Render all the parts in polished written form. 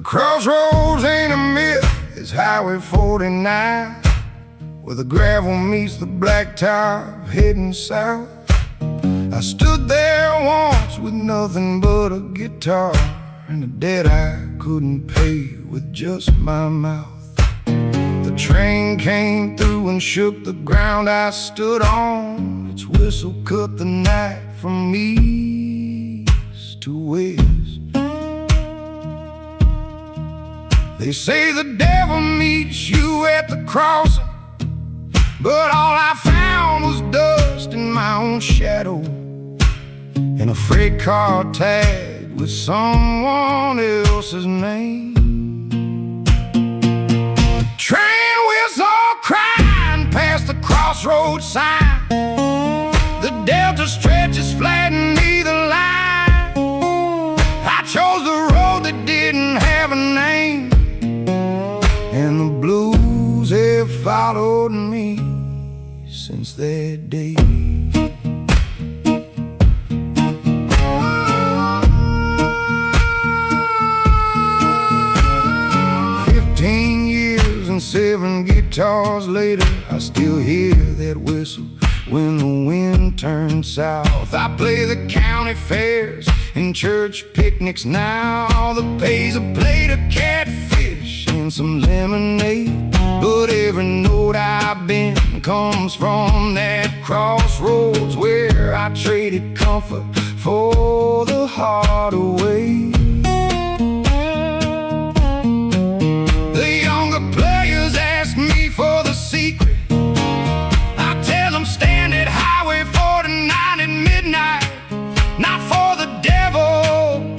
Crossroads ain't a myth, it's Highway 49, where the gravel meets the blacktop heading south. I stood there once with nothing but a guitar and a debt I couldn't pay with just my mouth. The train came through and shook the ground I stood on. Its whistle cut the night from east to west. They say the devil meets you at the crossing, but all I found was dust in my own shadow, and a freight car tagged with someone else's name. Train whistle crying past the crossroads sign. The delta stretches flat in either line. I chose the road that didn't have a name, and the blues have followed me since that day. 15 years and 7 guitars later, I still hear that whistle when the wind turns south. I play the county fairs and church picnics now. The pay's a plate of catfish and some lemonade, but every note I've been comes from that crossroads where I traded comfort for the heart away. The younger players ask me for the secret. I tell them stand at Highway 49 at midnight, not for the devil,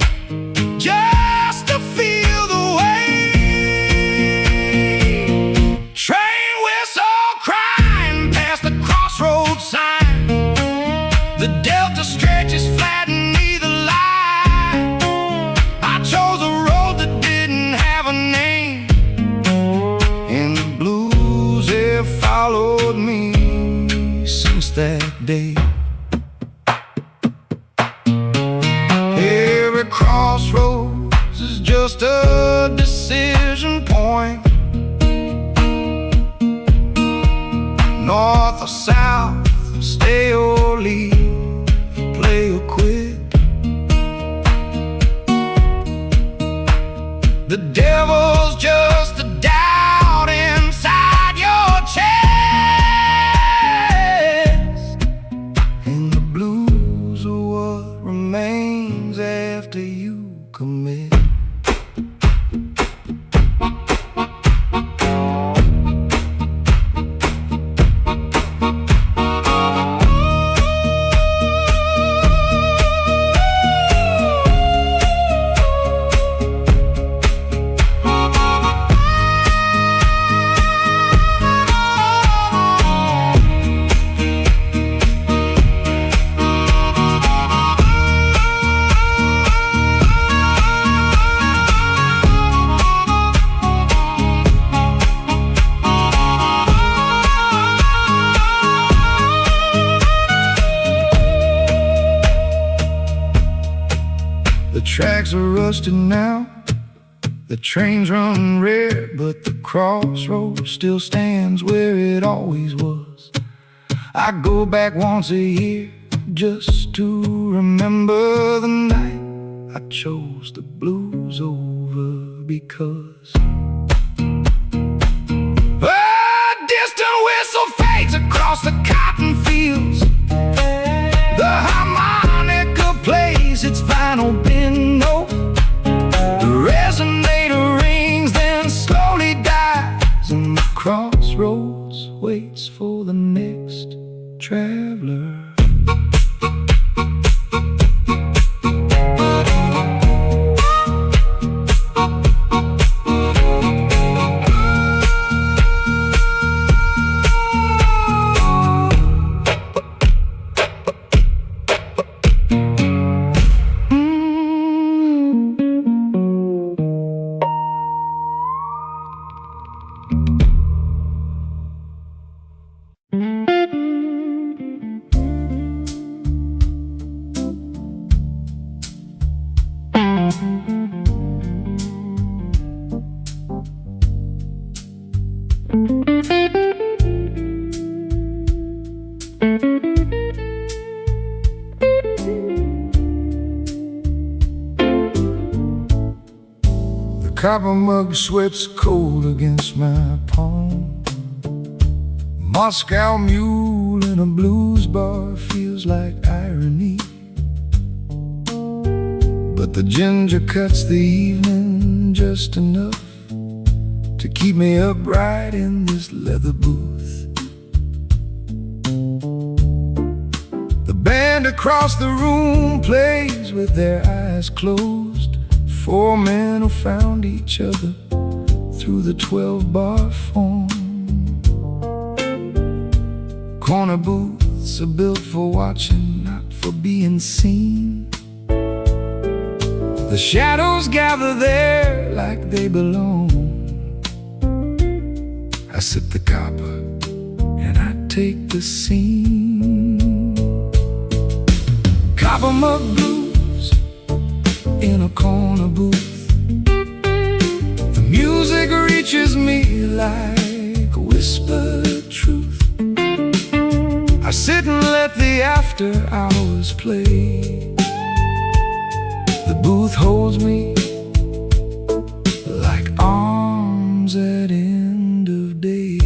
just to feel the way. Train whistle crying past the crossroads sign. The delta stretches flat in either line. I chose a road that didn't have a name, and the blues have followed me since that day. Every crossroads is just a decision point. North or south, stay or leave, play or quit. The devil's just a doubt inside your chest, and the blues are what remains after you commit. The tracks are rusted now, the train's running red, but the crossroads still stands where it always was. I go back once a year just to remember the night I chose the blues over, because a distant whistle fades across the cotton fields. The harmonica plays its final bend note. The resonator rings, then slowly dies, and the crossroads waits for the next traveler. copper mug sweats cold against my palm. Moscow mule in a blues bar feels like irony, but the ginger cuts the evening just enough to keep me upright in this leather booth. The band across the room plays with their eyes closed. Four men who found each other through the 12-bar phone. Corner booths are built for watching, not for being seen. The shadows gather there like they belong. I sip the copper and I take the scene. Copper mug blues in a corner booth. The music reaches me like whispered truth. I sit and let the after hours play. The booth holds me like arms at end of day.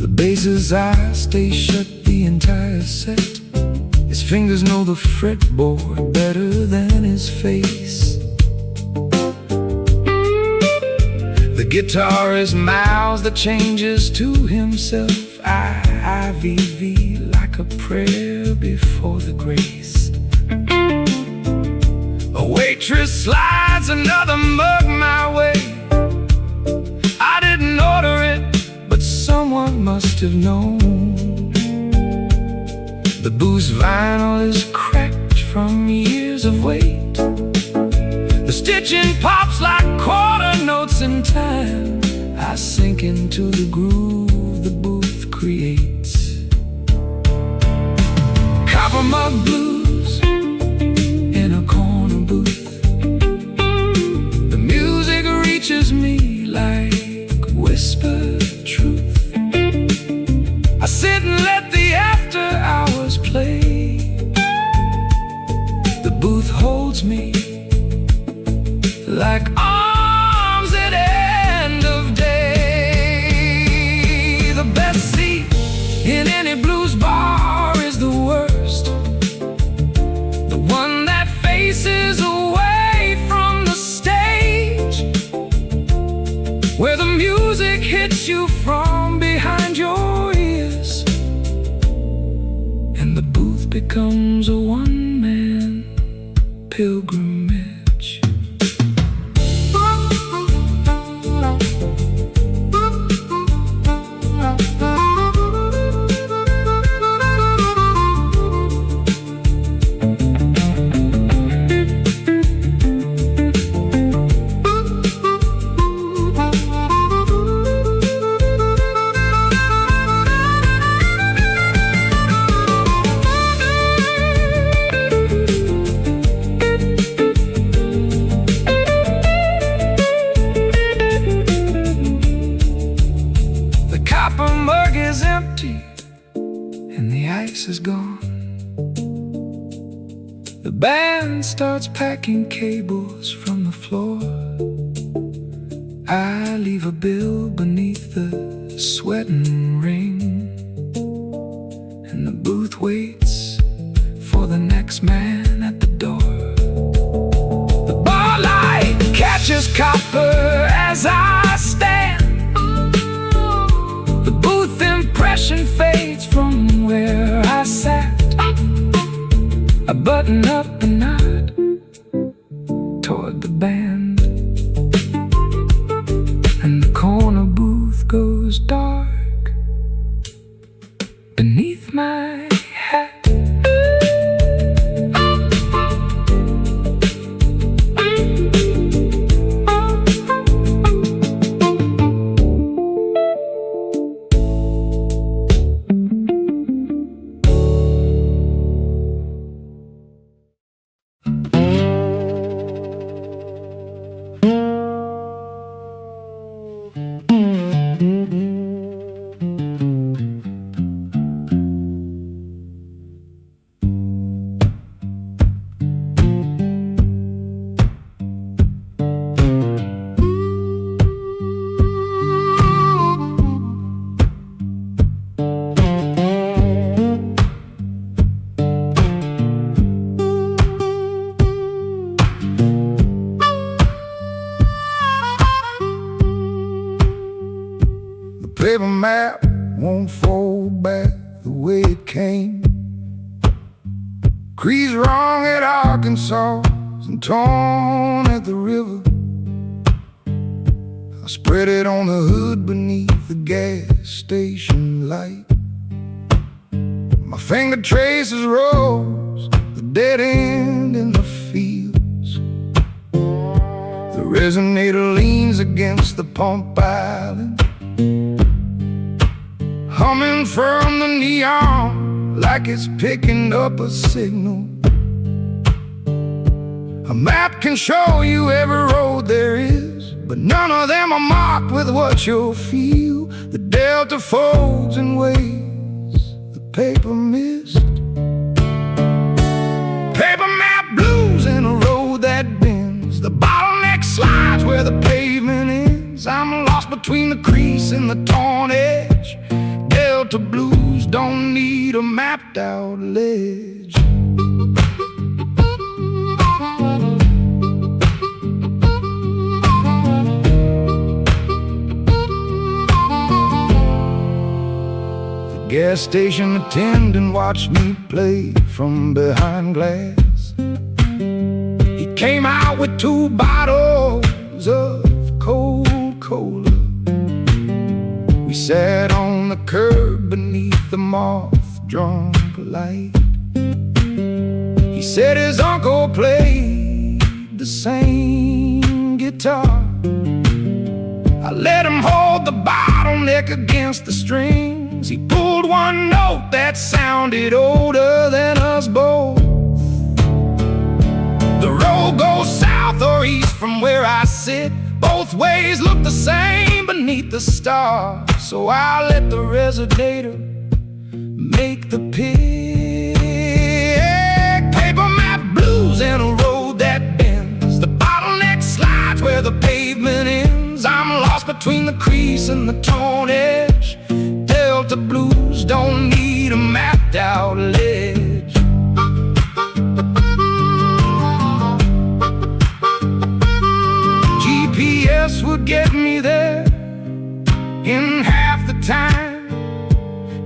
The bass's eyes stay shut the entire set. His fingers know the fretboard better than his face. The guitarist mouths the changes to himself. I-V-V like a prayer before the grace. A waitress slides another mug my way. I didn't order it, but someone must have known. The booze vinyl is cracked from years of weight. The stitching pops like quarter notes in time. I sink into the groove the booth creates. Copper mug blues in a corner booth. The music reaches me like whispered truth. I sit and let the after hours play. The booth holds me like arms at end of day. The best seat in any blues bar is the worst. The one that faces away from the stage, where the music hits you from behind your ears, and the booth becomes a one-man pilgrimage. And the ice is gone. The band starts packing cables from the floor. I leave a bill beneath the sweating ring, and the booth waits for the next man at the door. The bar light catches copper as I stand. The booth impression fades from where I sat. I button up a nod toward the band, and the corner booth goes dark beneath my hat. won't fall back the way it came. Creed's wrong at Arkansas and torn at the river. I spread it on the hood beneath the gas station light. My finger traces rose the dead end in the fields. The resonator leans against the pump island, humming from the neon like it's picking up a signal. A map can show you every road there is, but none of them are marked with what you'll feel. The delta folds in ways the paper missed. Paper map blues in a road that bends. The bottleneck slides where the pavement ends. I'm lost between the crease and the torn edge. Delta blues don't need a mapped out ledge. The gas station attendant watched me play from behind glass. He came out with 2 bottles of cold cola. We sat on the curb beneath the moth-drawn light. He said his uncle played the same guitar. I let him hold the bottleneck against the strings. He pulled one note that sounded older than us both. The road goes south or east from where I sit. Both ways look the same beneath the stars. So I let the resonator make the pick. Paper map blues in a road that bends. The bottleneck slides where the pavement ends. I'm lost between the crease and the torn edge. Delta blues don't need a mapped out ledge. GPS would get me there in half the time,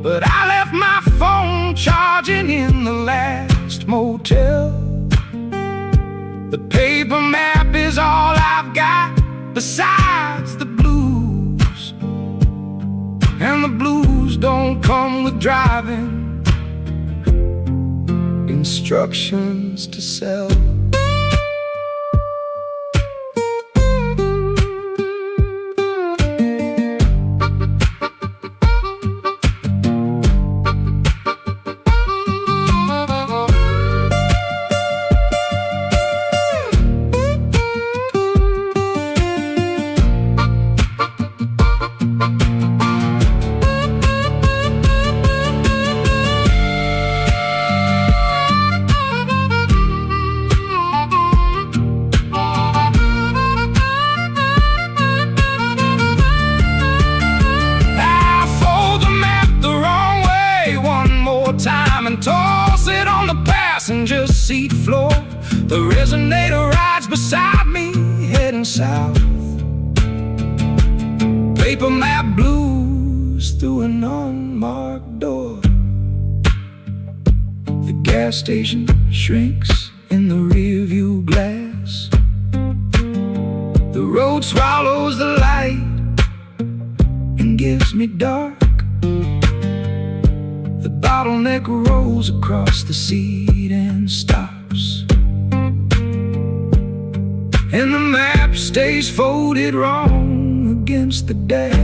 but I left my phone charging in the last motel. The paper map is all I've got besides the blues, and the blues don't come with driving instructions to sell. Toss it on the passenger seat floor. The resonator rides beside me, heading south. Paper map blues through an unmarked door. The gas station shrinks in the rearview glass. The road swallows the light and gives me dark. The bottleneck rolls across the seat and stops, and the map stays folded wrong against the dash.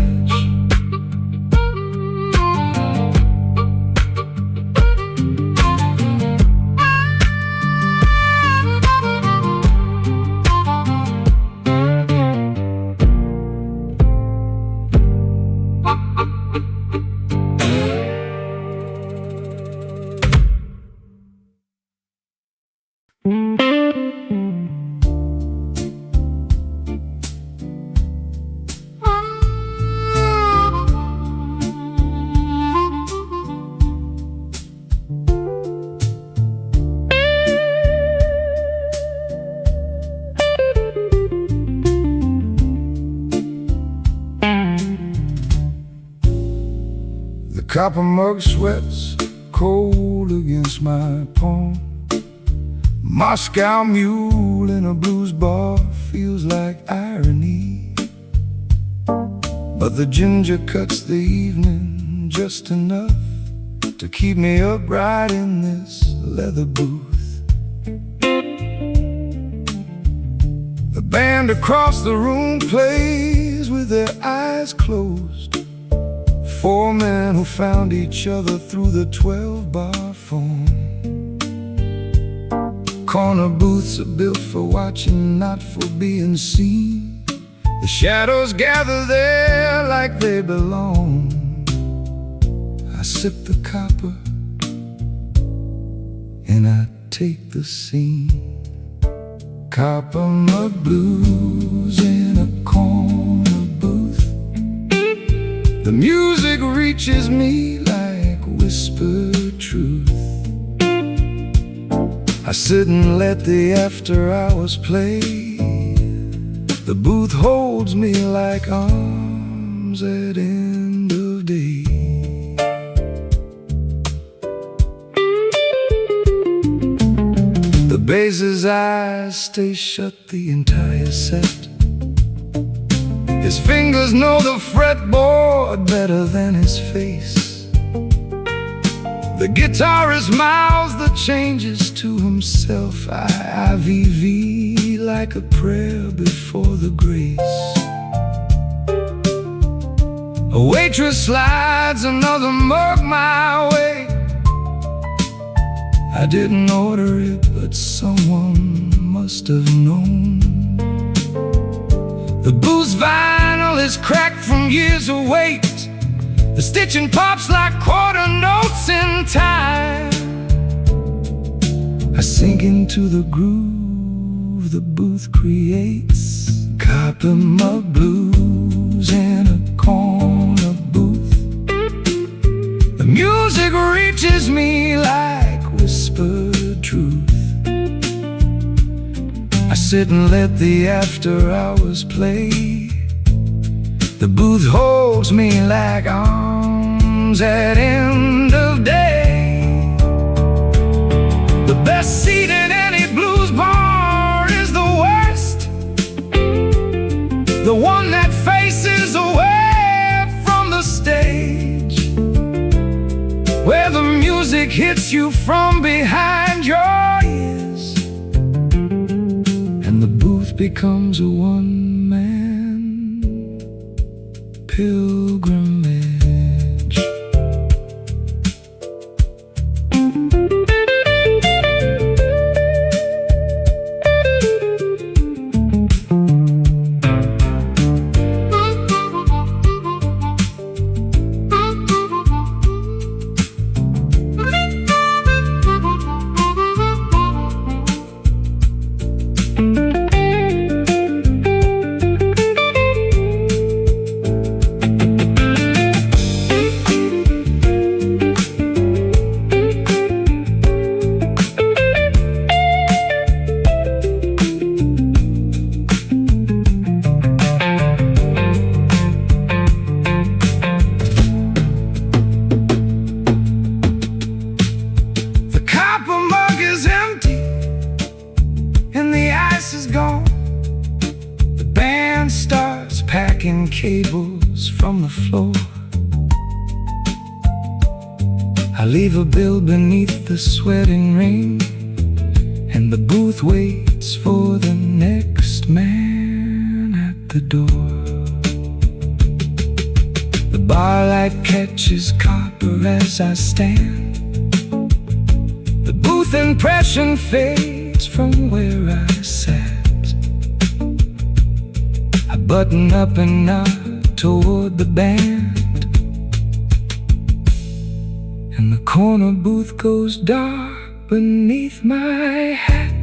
The copper mug sweats cold against my palm. Moscow mule in a blues bar feels like irony, but the ginger cuts the evening just enough to keep me upright in this leather booth. The band across the room plays with their eyes closed. Four men who found each other through the 12-bar phone. Corner booths are built for watching, not for being seen. The shadows gather there like they belong. I sip the copper and I take the scene. Copper mug blues in a corner booth. The music reaches me like whispered truth. I sit and let the after hours play. The booth holds me like arms at end of day. The bass's eyes stay shut the entire set. His fingers know the fretboard better than his face. The guitarist mouths the changes to himself. I-V-V like a prayer before the grace. A waitress slides another mug my way. I didn't order it, but someone must have known. The booze vinyl is cracked from years of wait. The stitching pops like quarter notes in time. I sink into the groove the booth creates. Copper mug blues in a corner booth. The music reaches me like whispered truth. I sit and let the after hours play. The booth holds me like arms at end of day. The best seat in any blues bar is the worst, the one that faces away from the stage, where the music hits you from behind your ears, and the booth becomes a one-man pilgrimage. Cables from the floor. I leave a bill beneath the sweating rain, and the booth waits for the next man at the door. The bar light catches copper as I stand. The booth impression fades from where I sat. Button up and nod toward the band, and the corner booth goes dark beneath my hat.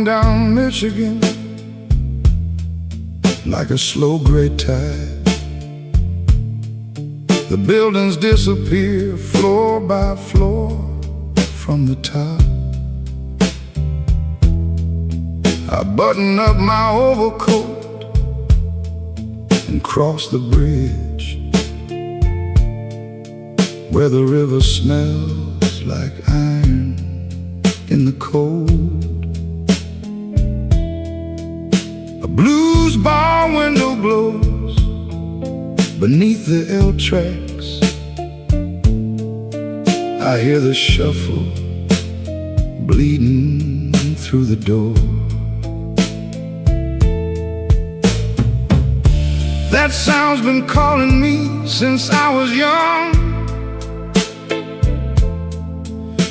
flowing down Michigan like a slow gray tide. The buildings disappear floor by floor from the top. I button up my overcoat and cross the bridge where the river smells like iron in the cold. A blues bar window glows beneath the L tracks. I hear the shuffle bleeding through the door. That sound's been calling me since I was young.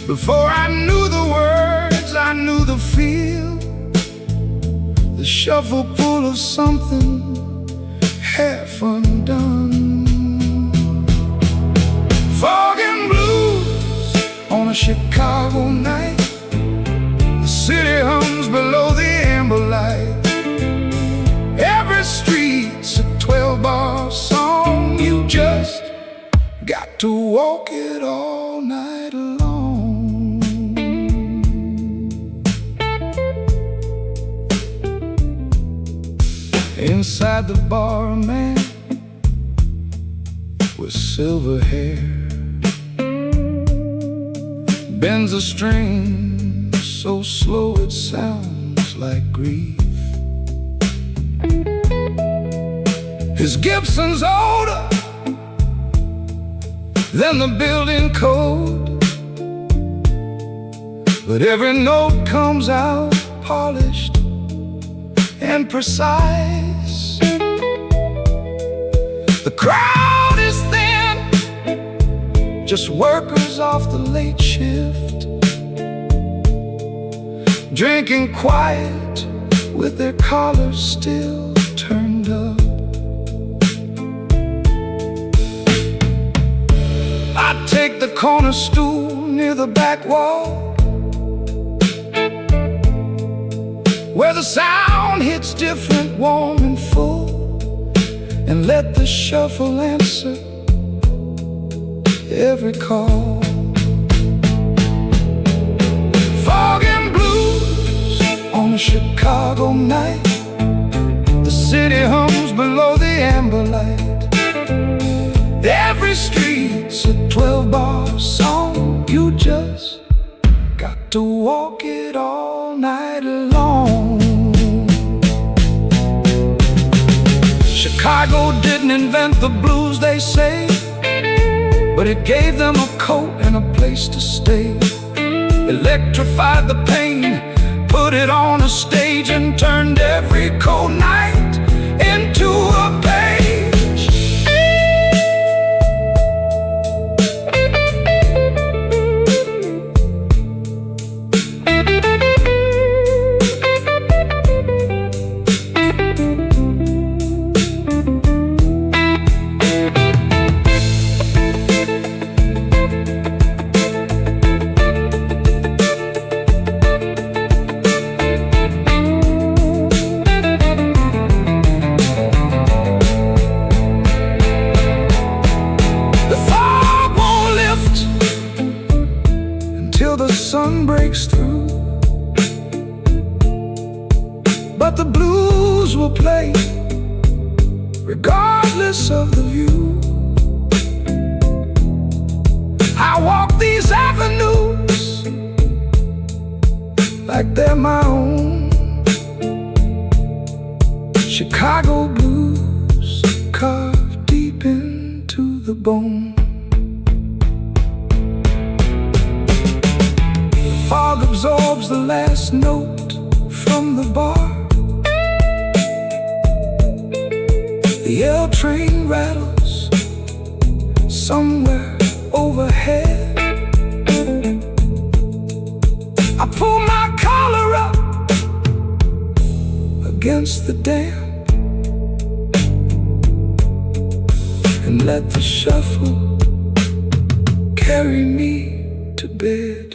Before I knew the words, I knew the feel. The shuffle pull of something half undone. Fog and blues on a Chicago night. The city hums below the amber light. Every street's a 12-bar song. You just got to walk it all night long. Inside the bar, a man with silver hair bends a string so slow it sounds like grief. His Gibson's older than the building code, but every note comes out polished and precise. The crowd is thin, just workers off the late shift, drinking quiet with their collars still turned up. I take the corner stool near the back wall, where the sound hits different, warm and full, and let the shuffle answer every call. Fog and blues on a Chicago night. The city hums below the amber light. Every street's a 12-bar song. You just got to walk it all night long. Chicago didn't invent the blues, they say, but it gave them a coat and a place to stay. Electrified the pain, put it on a stage, and turned every cold night into a page. The sun breaks through, but the blues will play regardless of the view. I walk these avenues like they're my own. Chicago blues carved deep into the bone. Fog absorbs the last note from the bar. The L train rattles somewhere overhead. I pull my collar up against the damp and let the shuffle carry me to bed.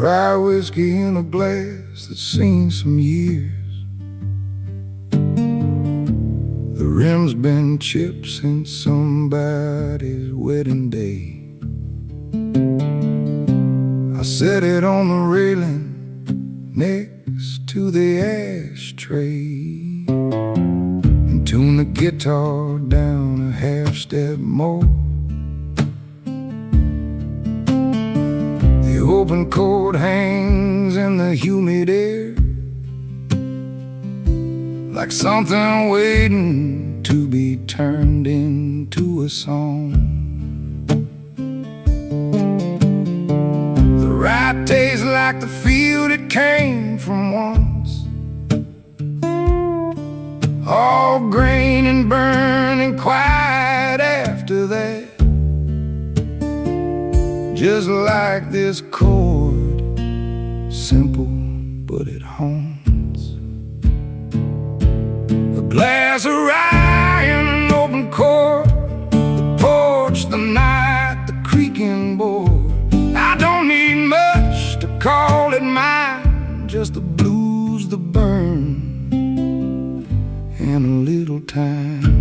Rye whiskey in a glass that's seen some years. The rim's been chipped since somebody's wedding day. I set it on the railing next to the ashtray and tune the guitar down a half step more. The open chord hangs in the humid air, like something waiting to be turned into a song. The rye tastes like the field it came from once, all grain and burning quiet after that. Just like this chord, simple but it haunts. A glass of rye and an open chord, the porch, the night, the creaking board. I don't need much to call it mine, just the blues, the burn, and a little time.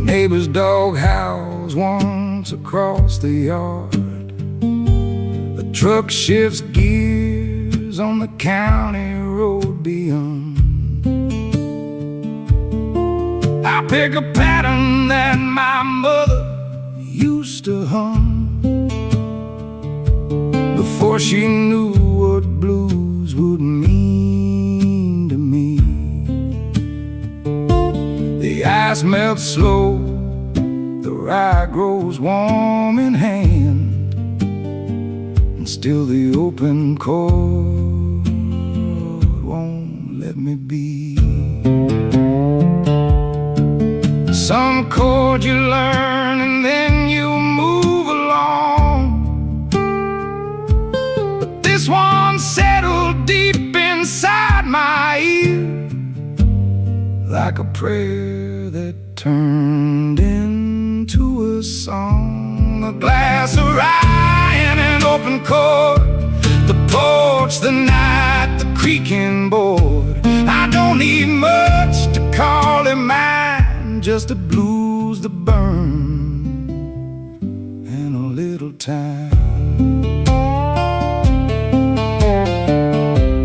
Neighbor's dog howls once across the yard. A truck shifts gears on the county road beyond. I pick a pattern that my mother used to hum before she knew what blues would mean to me. The ice melts slow, the rye grows warm in hand, and still the open chord won't let me be. Some chord you learn and then you move along, but this one settled deep inside my ear, like a prayer that turned into a song. A glass of rye and an open chord, the porch, the night, the creaking board. I don't need much to call it mine, just the blues, the burn, and a little time.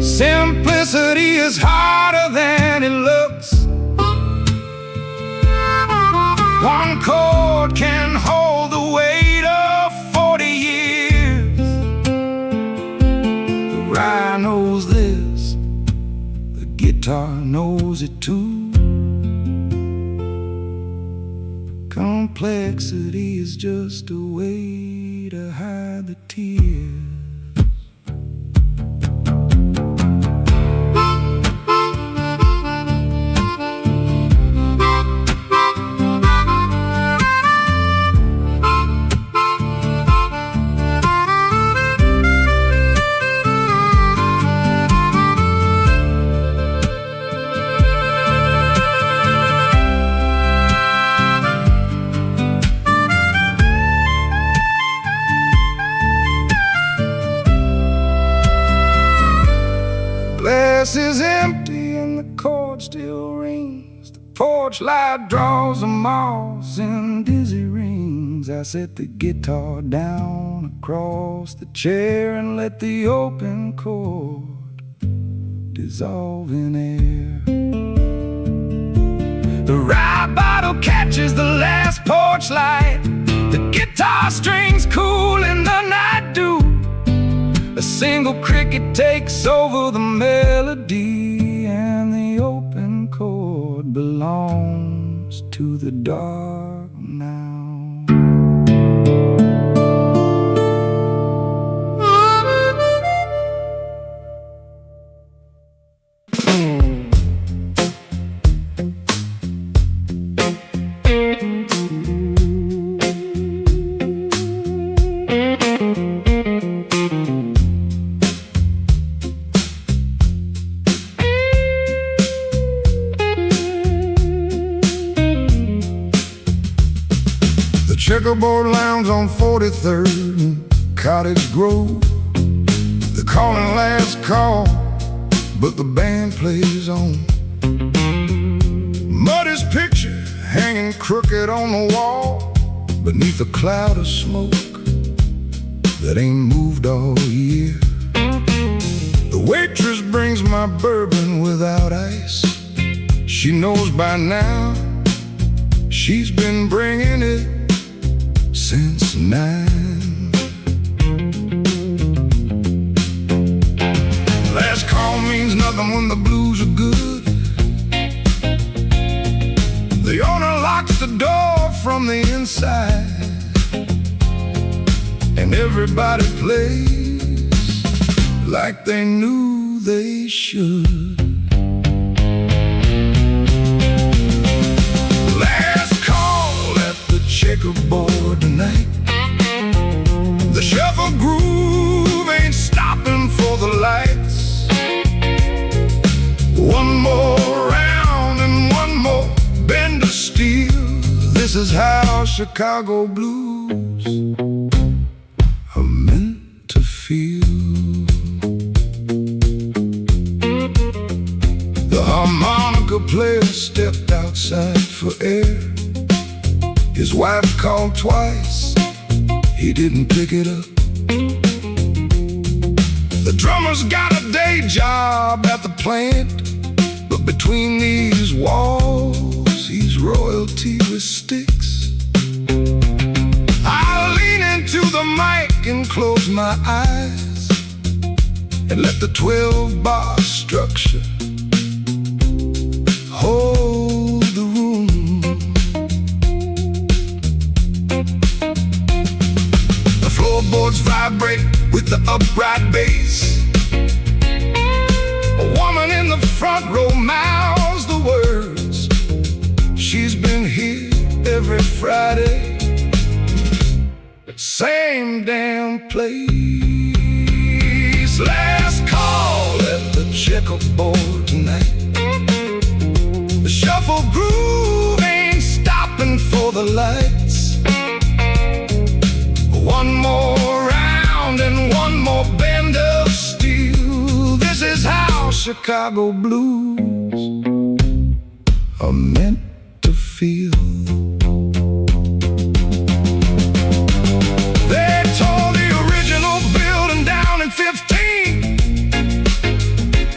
Simplicity is harder than it looks. One chord can hold the weight of 40 years. The rye knows this, the guitar knows it too. Complexity is just a way to hide the tears. Glass is empty and the chord still rings. The porch light draws a moss in dizzy rings. I set the guitar down across the chair and let the open chord dissolve in air. The rye bottle catches the last porch light. The guitar strings cool in the night dew. A single cricket takes over the melody, and the open chord belongs to the dark now. checkerboard lounge on 43rd and Cottage Grove. They're calling last call, but the band plays on. Muddy's picture hanging crooked on the wall, beneath a cloud of smoke that ain't moved all year. The waitress brings my bourbon without ice. She knows by now, she's been bringing it since 9. Last call means nothing when the blues are good. The owner locks the door from the inside, and everybody plays like they knew they should. Last call at the checkerboard tonight. The shuffle groove ain't stopping for the lights. One more round and one more bend of steel. This is how Chicago blues are meant to feel. The harmonica player stepped outside for air. His wife called twice, he didn't pick it up. The drummer's got a day job at the plant, but between these walls, he's royalty with sticks. I lean into the mic and close my eyes and let the 12-bar structure hold the room. The floorboards vibrate with the upright bass. A woman in the front row mouths the words. She's been here every Friday, same damn place. Last call at the checkerboard tonight. The shuffle groove ain't stopping for the lights. One more round and one more bend of steel. This is how Chicago blues are meant to feel. They tore the original building down in 15,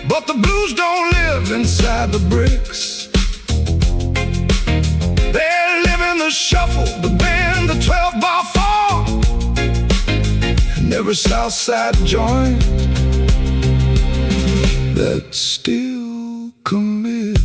but the blues don't live inside the bricks. They live in the shuffle, the bend, the 12-bar fall, and every Southside joint that still commits.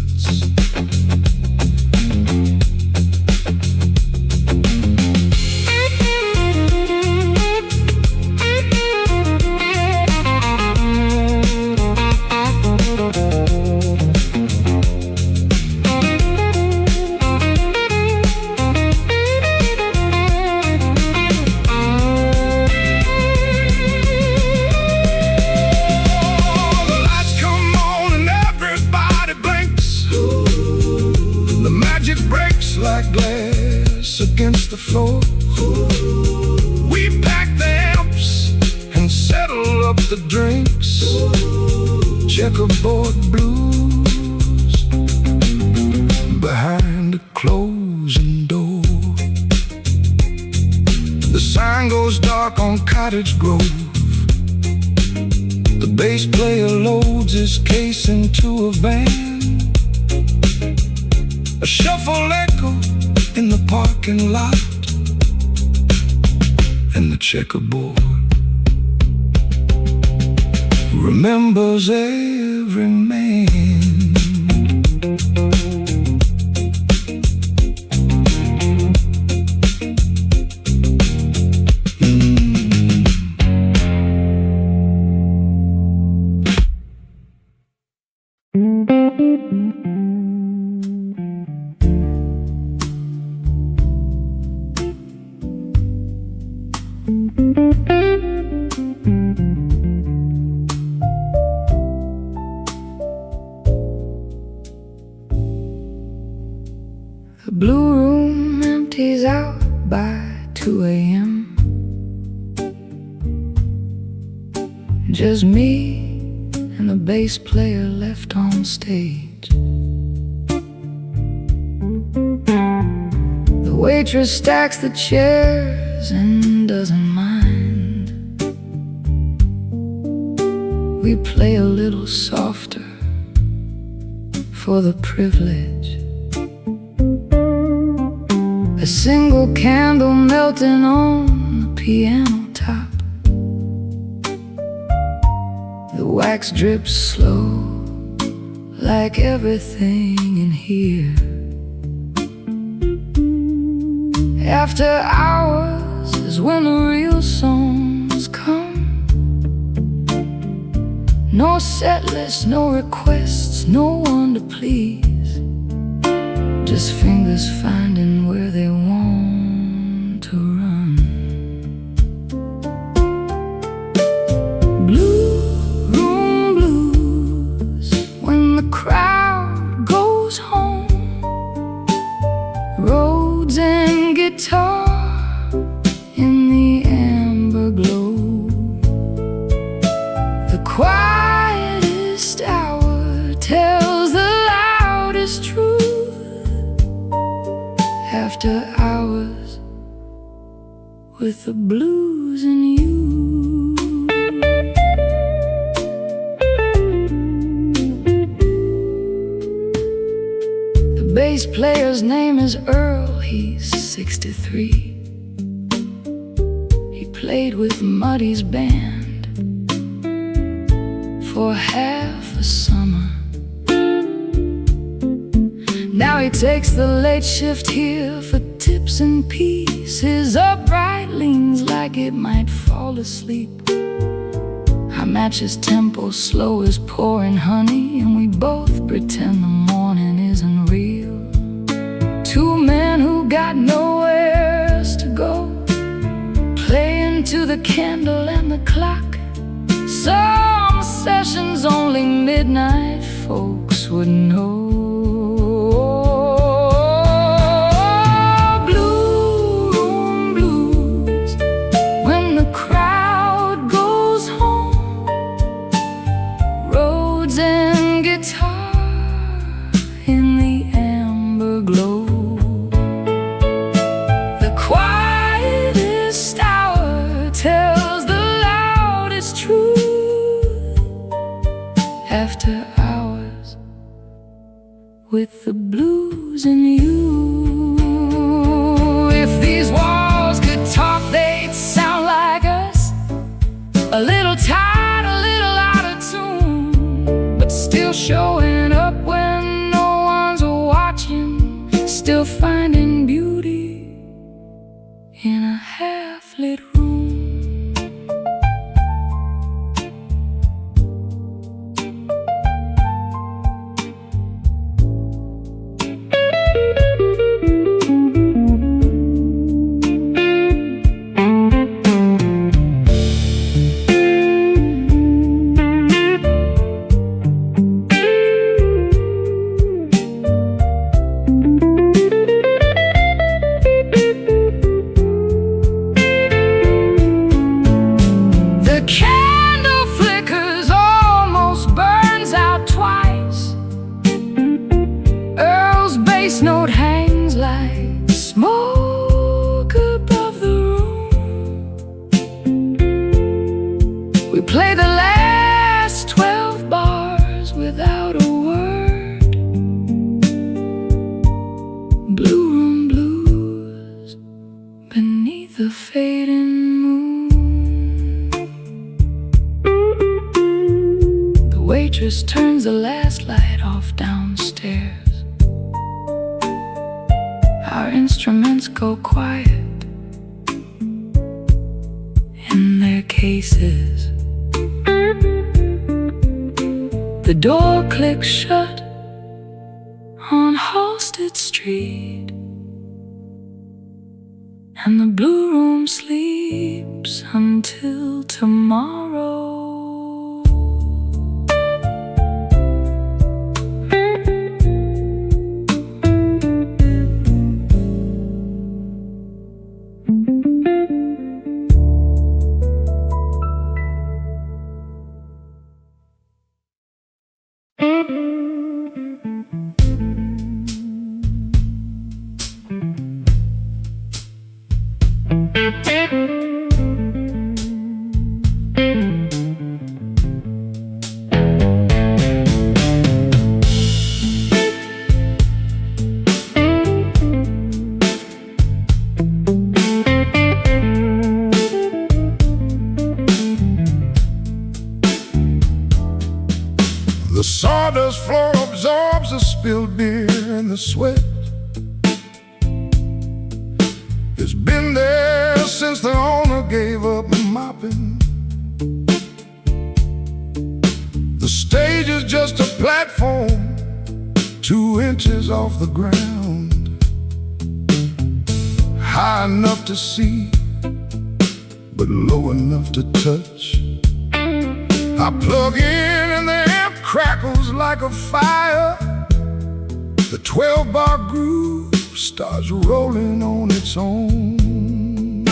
Like glass against the floor. We pack the amps and settle up the drinks. Checkerboard blues behind a closing door. The sign goes dark on Cottage Grove. The bass player loads his case into a van. A shuffle echo in the parking lot, and the checkerboard remembers every man. The blue room empties out by 2 a.m. Just me and the bass player left on stage. The waitress stacks the chairs and doesn't mind. We play a little softer for the privilege. A single candle melting on the piano top. The wax drips slow, like everything in here. After hours is when the real songs come. No set list, no requests, no one to please. Just fingers finding where they want to run. Blue room blues when the crowd goes home. Roads and guitar in the amber glow. The quietest hour tells the loudest truth. After hours with the blues and you. The bass player's name is Earl, he's 63. He played with Muddy's band for half a summer. Now he takes the late shift here for tips and peace. His upright leans like it might fall asleep. I match his tempo, slow as pouring honey, and we both pretend the morning isn't real. Two men who got nowhere else to go, playing to the candle and the clock. Some sessions only midnight folks would know. After hours with the blues and you. If these walls could talk, they'd sound like us. A little tired, a little out of tune, but still showing up when no one's watching. Still finding beauty in a half-lit room. Note hangs like smoke above the room. We play the last 12 bars without a word. Blue room blues beneath the fading moon. The waitress turns the last light off downstairs. Our instruments go quiet in their cases. The door clicks shut on Halsted Street, and the blue room sleeps until tomorrow. spilled beer in the sweat. It's been there since the owner gave up mopping. The stage is just a platform 2 inches off the ground, high enough to see, but low enough to touch. I plug in and the amp crackles like a fire. The 12-bar groove starts rolling on its own.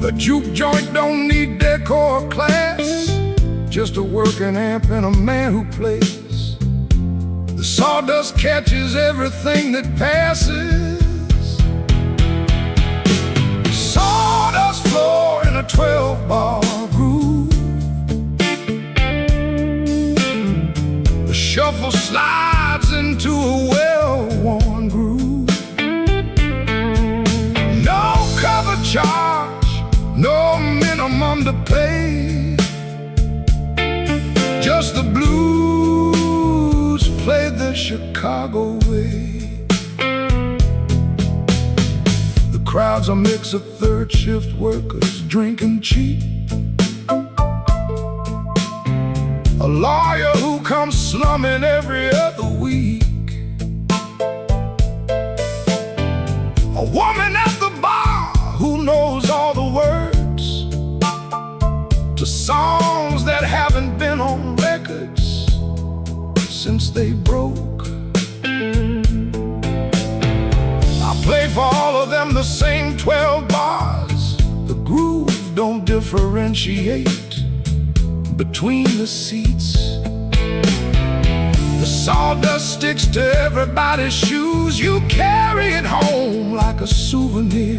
The juke joint don't need decor or class, just a working amp and a man who plays. The sawdust catches everything that passes. Sawdust floor in a 12-bar groove. The shuffle slides into a well-worn groove. No cover charge, no minimum to pay. Just the blues played the Chicago way. The crowd's a mix of third shift workers drinking cheap, a lawyer who comes slumming every other week, a woman at the bar who knows all the words to songs that haven't been on records since they broke. I play for all of them the same 12 bars. The groove don't differentiate between the seats. The sawdust sticks to everybody's shoes. You carry it home like a souvenir,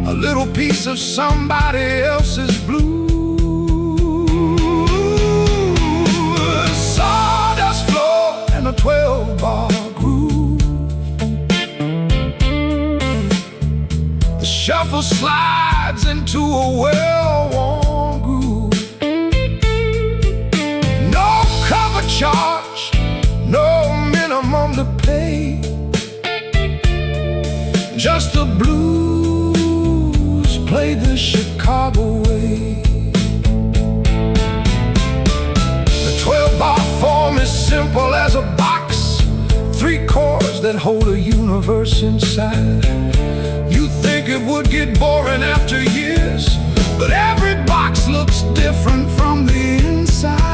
a little piece of somebody else's blues. Sawdust floor and a 12-bar groove. The shuffle slides into a well-worn groove. No cover charge, no minimum to pay. Just the blues play the Chicago way. The 12-bar form is simple as a box, 3 chords that hold a universe inside. You think it would get boring after years, but every box looks different from the inside.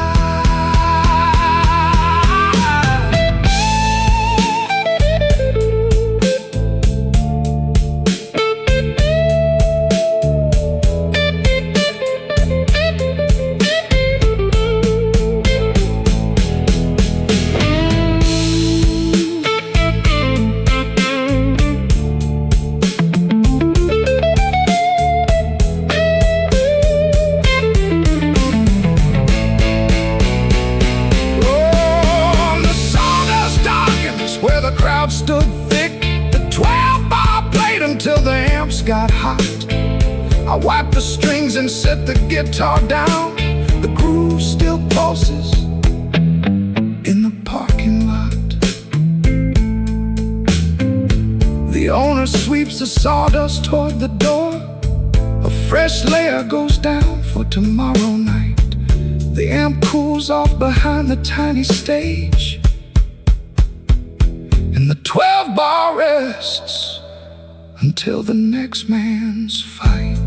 Stood thick, the 12-bar played until the amps got hot. I wiped the strings and set the guitar down. The groove still pulses in the parking lot. The owner sweeps the sawdust toward the door. A fresh layer goes down for tomorrow night. The amp cools off behind the tiny stage, and the 12-bar rests until the next man's fight.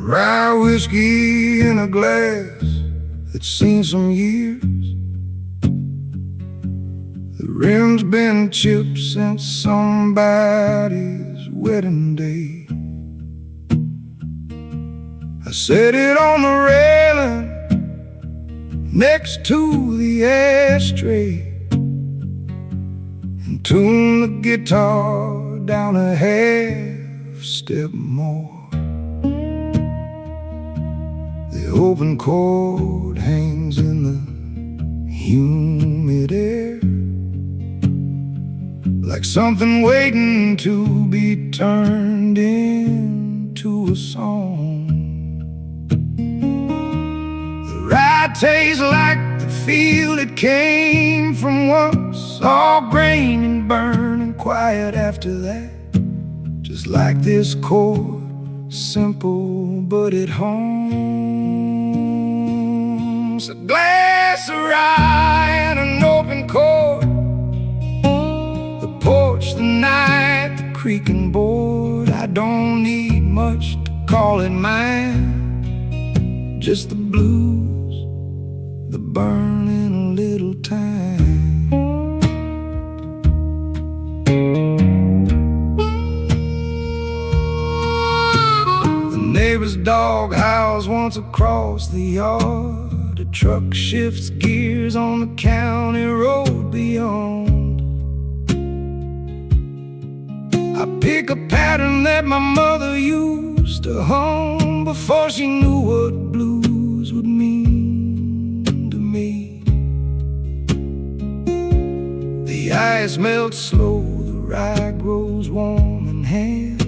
Rye whiskey in a glass that's seen some years. rim's been chipped since somebody's wedding day. I set it on the railing next to the ashtray and tune the guitar down a half step more. The open chord hangs in the humid air, like something waiting to be turned into a song. The ride tastes like the field it came from once, all grain and burn and quiet after that. Just like this chord, simple but it homes. A glass of rye and an open chord, the porch, the night, the creaking board. I don't need much to call it mine, just the blues, the burning a little time. The neighbor's dog howls once across the yard. The truck shifts gears on the county road beyond. I pick a pattern that my mother used to hum before she knew what blues would mean to me. The ice melts slow, the rye grows warm in hand,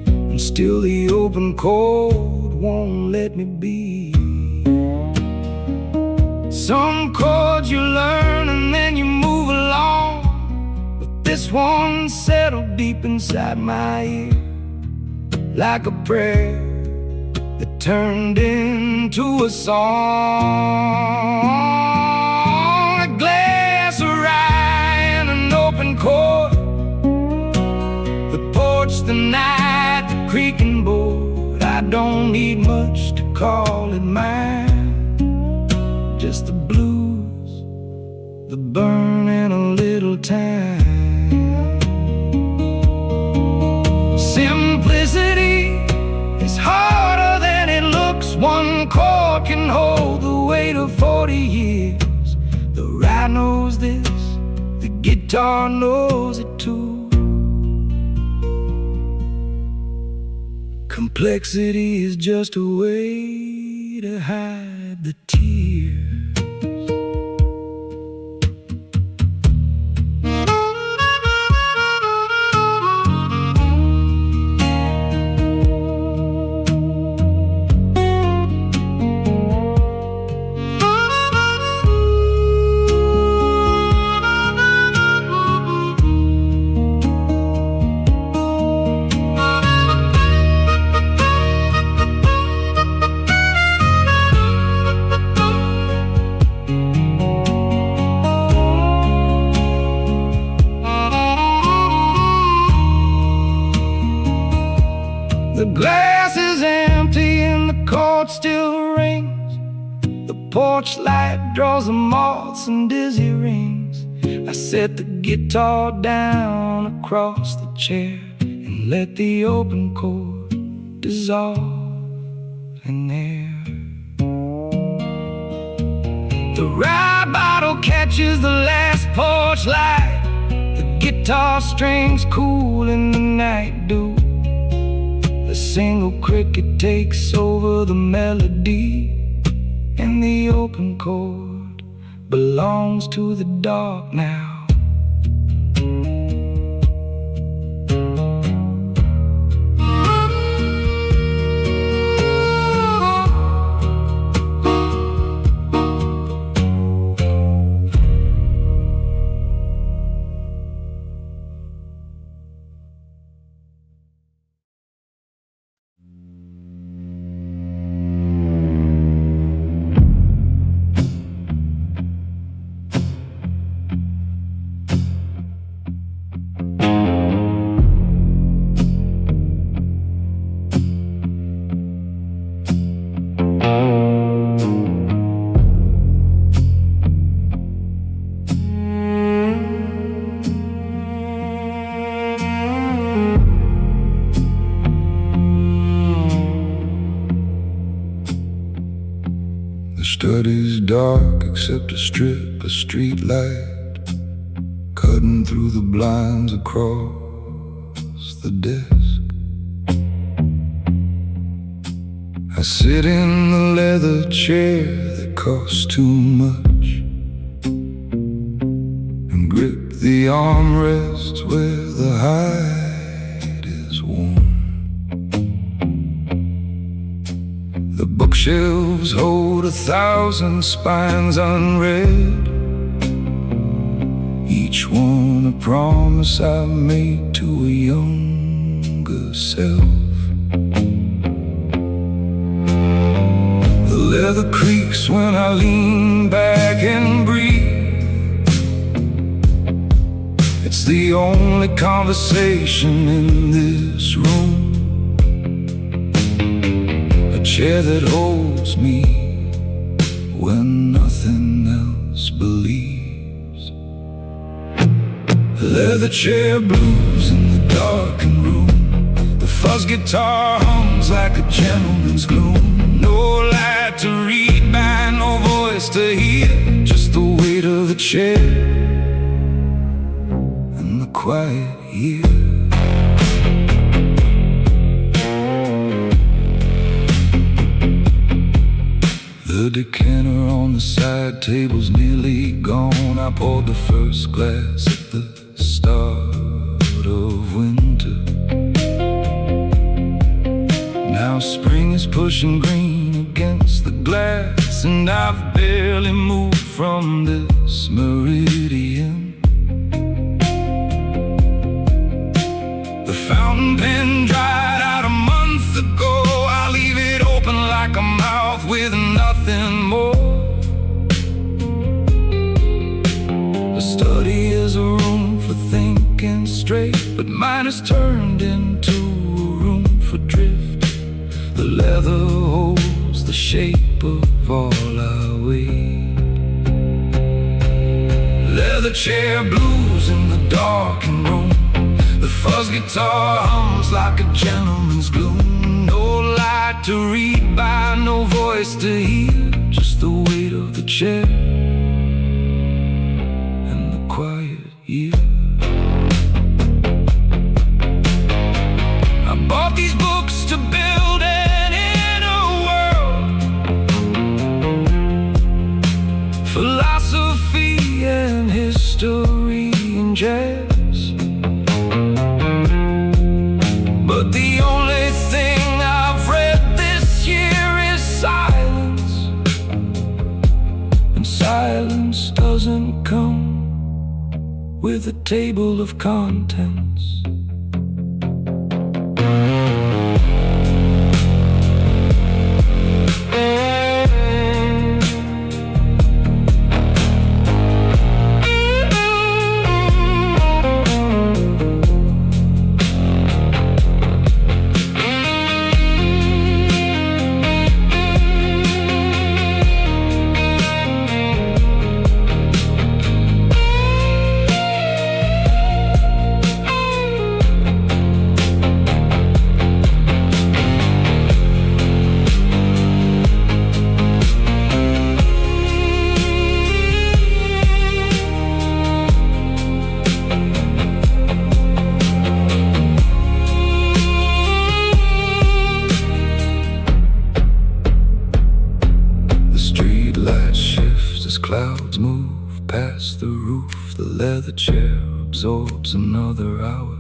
and still the open chord won't let me be. Some chords you learn and then you move along, but this one settled deep inside my ear, like a prayer that turned into a song. A glass of rye and an open chord, the porch, the night, the creaking board. I don't need much to call it mine, just the blues, the burn and a little time. Simplicity is harder than it looks. One chord can hold the weight of 40 years. The rye knows this, the guitar knows it too. Complexity is just a way to hide the tears. The glass is empty and the chord still rings. The porch light draws the moths and dizzy rings. I set the guitar down across the chair and let the open chord dissolve in air. The rye bottle catches the last porch light. The guitar strings cool in the night dew. A single cricket takes over the melody, and the open chord belongs to the dark now. What is dark except a strip of street light cutting through the blinds across the desk? I sit in the leather chair that costs too much and grip the armrest where the hide is worn. The bookshelves hold 1,000 spines unread, each one a promise I made to a younger self. The leather creaks when I lean back and breathe. It's the only conversation in this room. A chair that holds me when nothing else believes. Leather chair blues in the darkened room. The fuzz guitar hums like a gentleman's gloom. No light to read by, no voice to hear, just the weight of the chair and the quiet year. The decanter on the side table's nearly gone. I poured the first glass at the start of winter. Now spring is pushing green against the glass, and I've barely moved from this meridian. The fountain pen dried out a month ago. I leave it open like a mouth with nothing more. The study is a room for thinking straight, but mine is turned into a room for drift. The leather holds the shape of all I weigh. Leather chair blues in the darkened room. The fuzz guitar hums like a gentleman's gloom. No light to read by, no voice to hear, just the weight of the chair and the quiet year. I bought these books to build an inner world. Philosophy and history and jazz. But the only thing I've read this year is silence. And silence doesn't come with a table of contents. Clouds move past the roof. The leather chair absorbs another hour.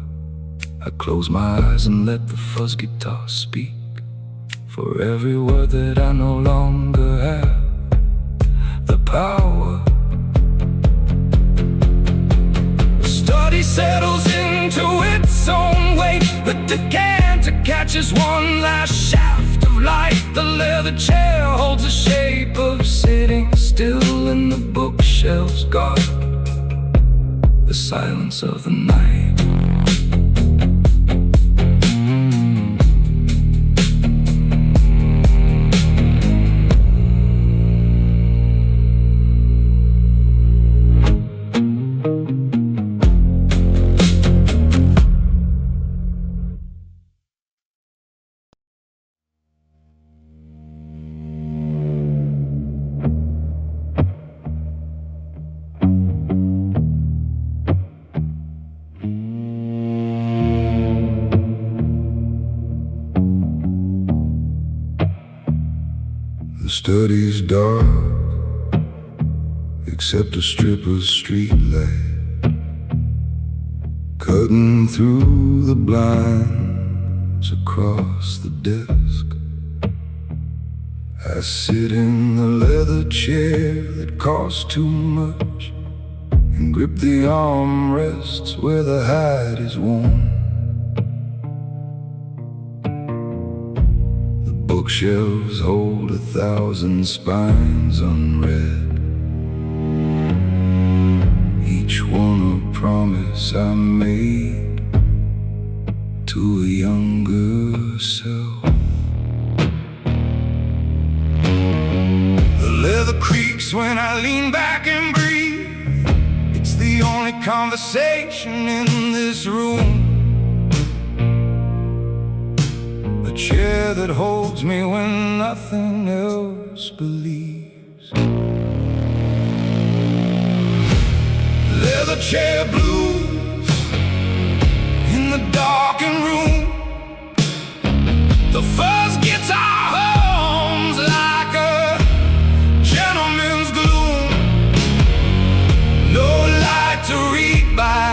I close my eyes and let the fuzz guitar speak. For every word that I no longer have the power. Study settles into its own weight. The decanter catches one last shaft of light. The leather chair holds the shape of sitting still, and the bookshelves guard the silence of the night. study's dark, except a strip of street light cutting through the blinds across the desk. I sit in the leather chair that costs too much and grip the armrests where the hide is worn. The bookshelves hold 1,000 spines unread, each one a promise I made to a younger self. The leather creaks when I lean back and breathe. It's the only conversation in this room. A chair that holds me when nothing else believes. Leather chair blues in the darkened room. The fuzz guitar hums like a gentleman's gloom. No light to read by,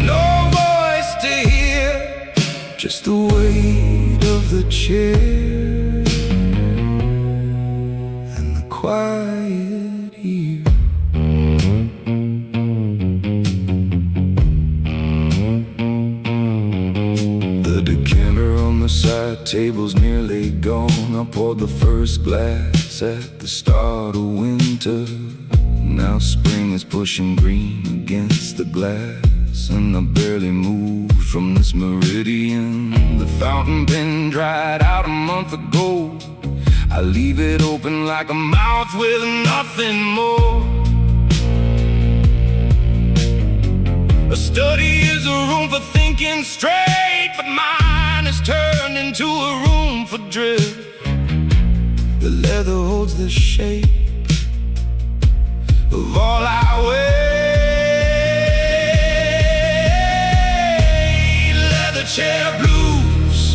no voice to hear, just the weight of the chair and the quiet ear. The decanter on the side table's nearly gone. I poured the first glass at the start of winter. Now spring is pushing green against the glass, and I barely moved from this meridian. The fountain pen dried out a month ago. I leave it open like a mouth with nothing more. A study is a room for thinking straight, but mine is turned into a room for drift. The leather holds the shape of all I weigh. Leather chair blues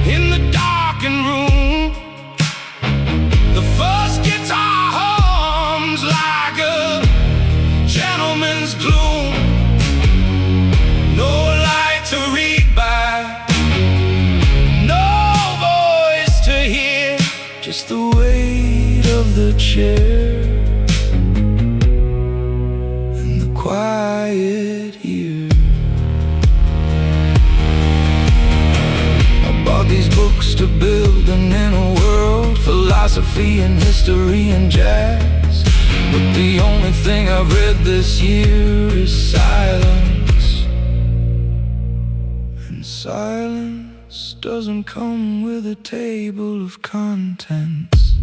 in the darkened room. The fuzz guitar hums like a gentleman's gloom. No light to read by, no voice to hear, just the weight of the chair and the quiet ear. I bought these books to build an inner world, philosophy and history and jazz. But the only thing I've read this year is silence. And silence doesn't come with a table of contents.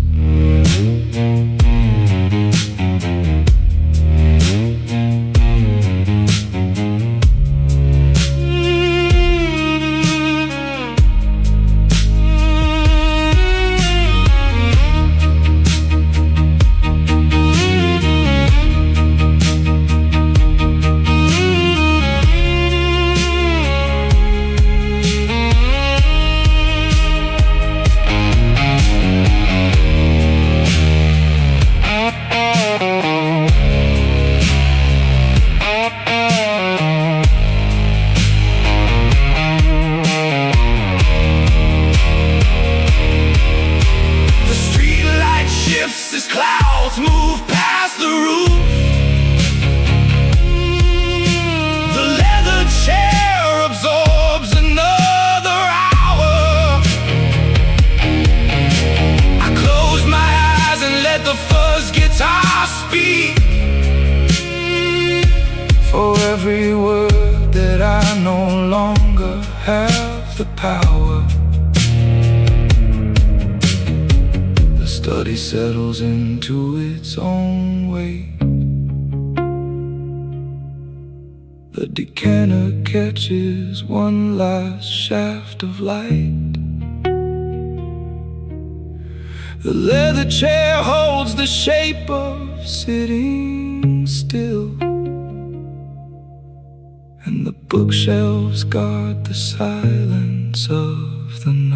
As clouds move past the roof, the leather chair absorbs another hour. I close my eyes and let the fuzz guitar speak. For every word that I no longer have the power, study settles into its own weight. The decanter catches one last shaft of light. The leather chair holds the shape of sitting still, and the bookshelves guard the silence of the night.